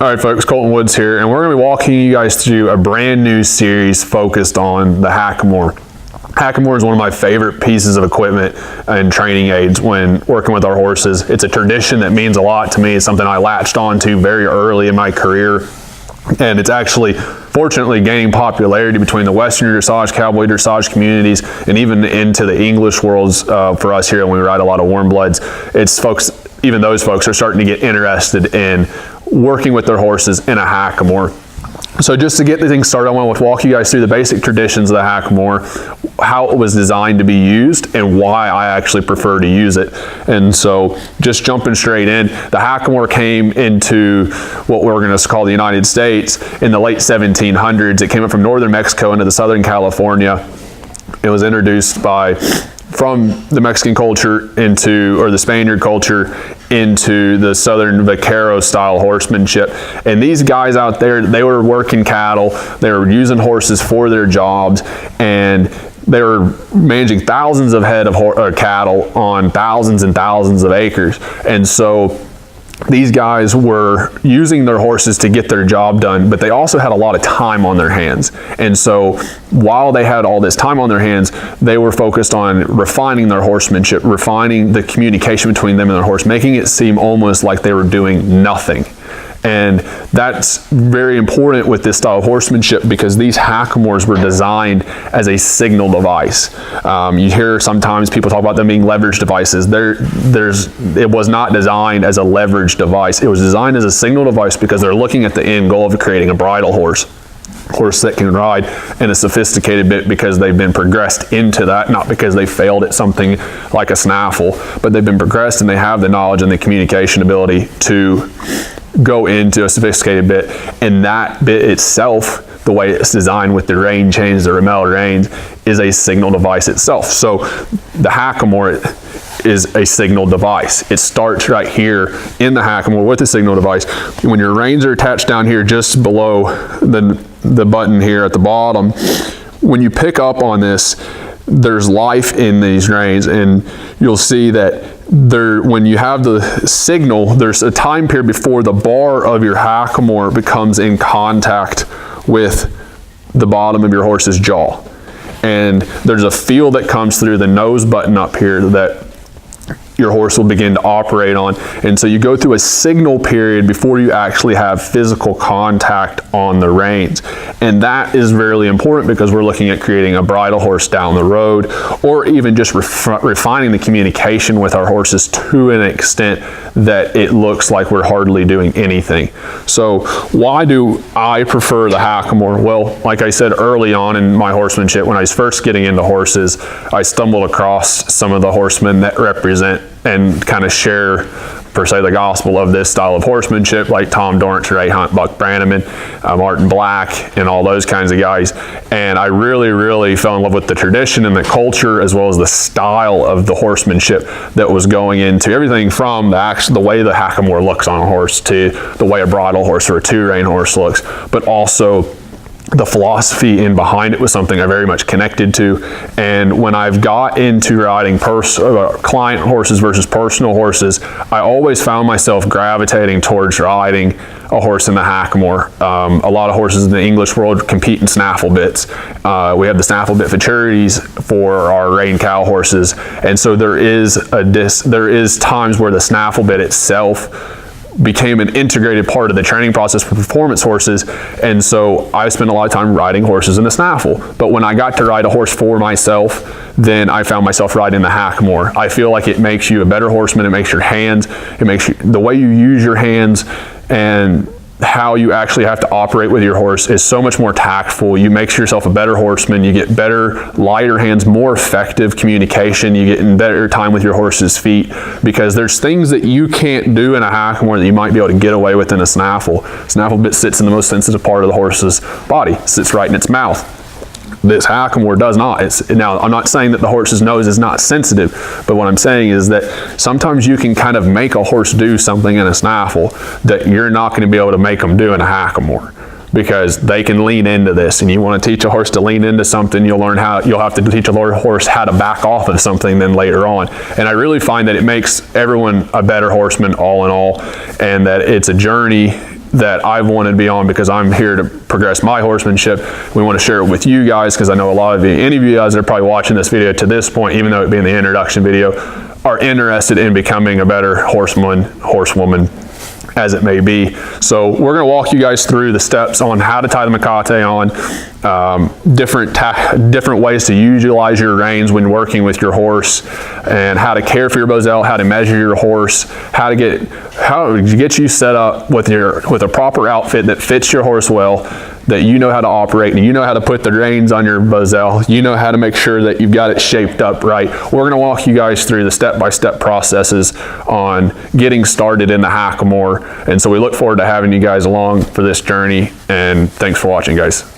All right, folks, Colton Woods here, and we're going to be walking you guys through a brand new series focused on the Hackamore. Hackamore is one of my favorite pieces of equipment and training aids when working with our horses. It's a tradition that means a lot to me. It's something I latched onto very early in my career, and it's actually, fortunately, gaining popularity between the Western dressage, cowboy dressage communities, and even into the English worlds for us here when we ride a lot of warm bloods. It's folks, even those folks are starting to get interested in working with their horses in a Hackamore. So just to get the thing started, I want to walk you guys through the basic traditions of the Hackamore, how it was designed to be used, and why I actually prefer to use it. And so just jumping straight in, the Hackamore came into what we're going to call the United States in the late 1700s. It came up from northern Mexico into the southern California. It was introduced from the Mexican culture or the Spaniard culture into the southern vaquero style horsemanship. And these guys out there, they were working cattle, they were using horses for their jobs, and they were managing thousands of head of cattle on thousands and thousands of acres. And so these guys were using their horses to get their job done, but they also had a lot of time on their hands. And so while they had all this time on their hands, they were focused on refining their horsemanship, refining the communication between them and their horse, making it seem almost like they were doing nothing. And that's very important with this style of horsemanship because these Hackamores were designed as a signal device. You hear sometimes people talk about them being leverage devices. It was not designed as a leverage device. It was designed as a signal device because they're looking at the end goal of creating a bridle horse that can ride in a sophisticated bit because they've been progressed into that, not because they failed at something like a snaffle, but they've been progressed and they have the knowledge and the communication ability to go into a sophisticated bit. And that bit itself, the way it's designed with the rein chains, the Ramel reins, is a signal device itself. So the Hackamore is a signal device. It starts right here in the Hackamore with a signal device. When your reins are attached down here just below the button here at the bottom, when you pick up on this, there's life in these reins, and you'll see that when you have the signal, there's a time period before the bar of your Hackamore becomes in contact with the bottom of your horse's jaw. And there's a feel that comes through the nose button up here that your horse will begin to operate on. And so you go through a signal period before you actually have physical contact on the reins. And that is really important because we're looking at creating a bridle horse down the road, or even just refining the communication with our horses to an extent that it looks like we're hardly doing anything. So why do I prefer the Hackamore? Well, like I said early on in my horsemanship, when I was first getting into horses, I stumbled across some of the horsemen that represent and kind of share, per se, the gospel of this style of horsemanship, like Tom Dorrance, Ray Hunt, Buck Brannaman, Martin Black, and all those kinds of guys. And I really, really fell in love with the tradition and the culture, as well as the style of the horsemanship that was going into everything from the way the Hackamore looks on a horse to the way a bridle horse or a two-rein horse looks, but also the philosophy in behind it was something I very much connected to. And when I've got into riding client horses versus personal horses, I always found myself gravitating towards riding a horse in the Hackamore. A lot of horses in the English world compete in snaffle bits. We have the snaffle bit futurities for our rein cow horses, and so there is times where the snaffle bit itself became an integrated part of the training process for performance horses. And so I spent a lot of time riding horses in the snaffle. But when I got to ride a horse for myself, then I found myself riding the Hackamore. I feel like it makes you a better horseman. It makes your hands, it makes you, the way you use your hands and how you actually have to operate with your horse is so much more tactful. You make yourself a better horseman. You get better, lighter hands, more effective communication. You get in better time with your horse's feet, because there's things that you can't do in a Hackamore that you might be able to get away with in a snaffle. Snaffle bit sits in the most sensitive part of the horse's body, sits right in its mouth. This Hackamore does not. Now, I'm not saying that the horse's nose is not sensitive, but what I'm saying is that sometimes you can kind of make a horse do something in a snaffle that you're not going to be able to make them do in a Hackamore, because they can lean into this. And you want to teach a horse to lean into something, you'll have to teach a horse how to back off of something then later on. And I really find that it makes everyone a better horseman all in all, and that it's a journey that I've wanted to be on because I'm here to progress my horsemanship. We want to share it with you guys because I know a lot of you, any of you guys that are probably watching this video to this point, even though it being the introduction video, are interested in becoming a better horseman, horsewoman, as it may be. So we're going to walk you guys through the steps on how to tie the Makate on, different ways to utilize your reins when working with your horse, and how to care for your Bosal, how to measure your horse, how to get you set up with a proper outfit that fits your horse well, that you know how to operate, and you know how to put the reins on your Bosal. You know how to make sure that you've got it shaped up right. We're going to walk you guys through the step-by-step processes on getting started in the Hackamore. And so we look forward to having you guys along for this journey, and thanks for watching, guys.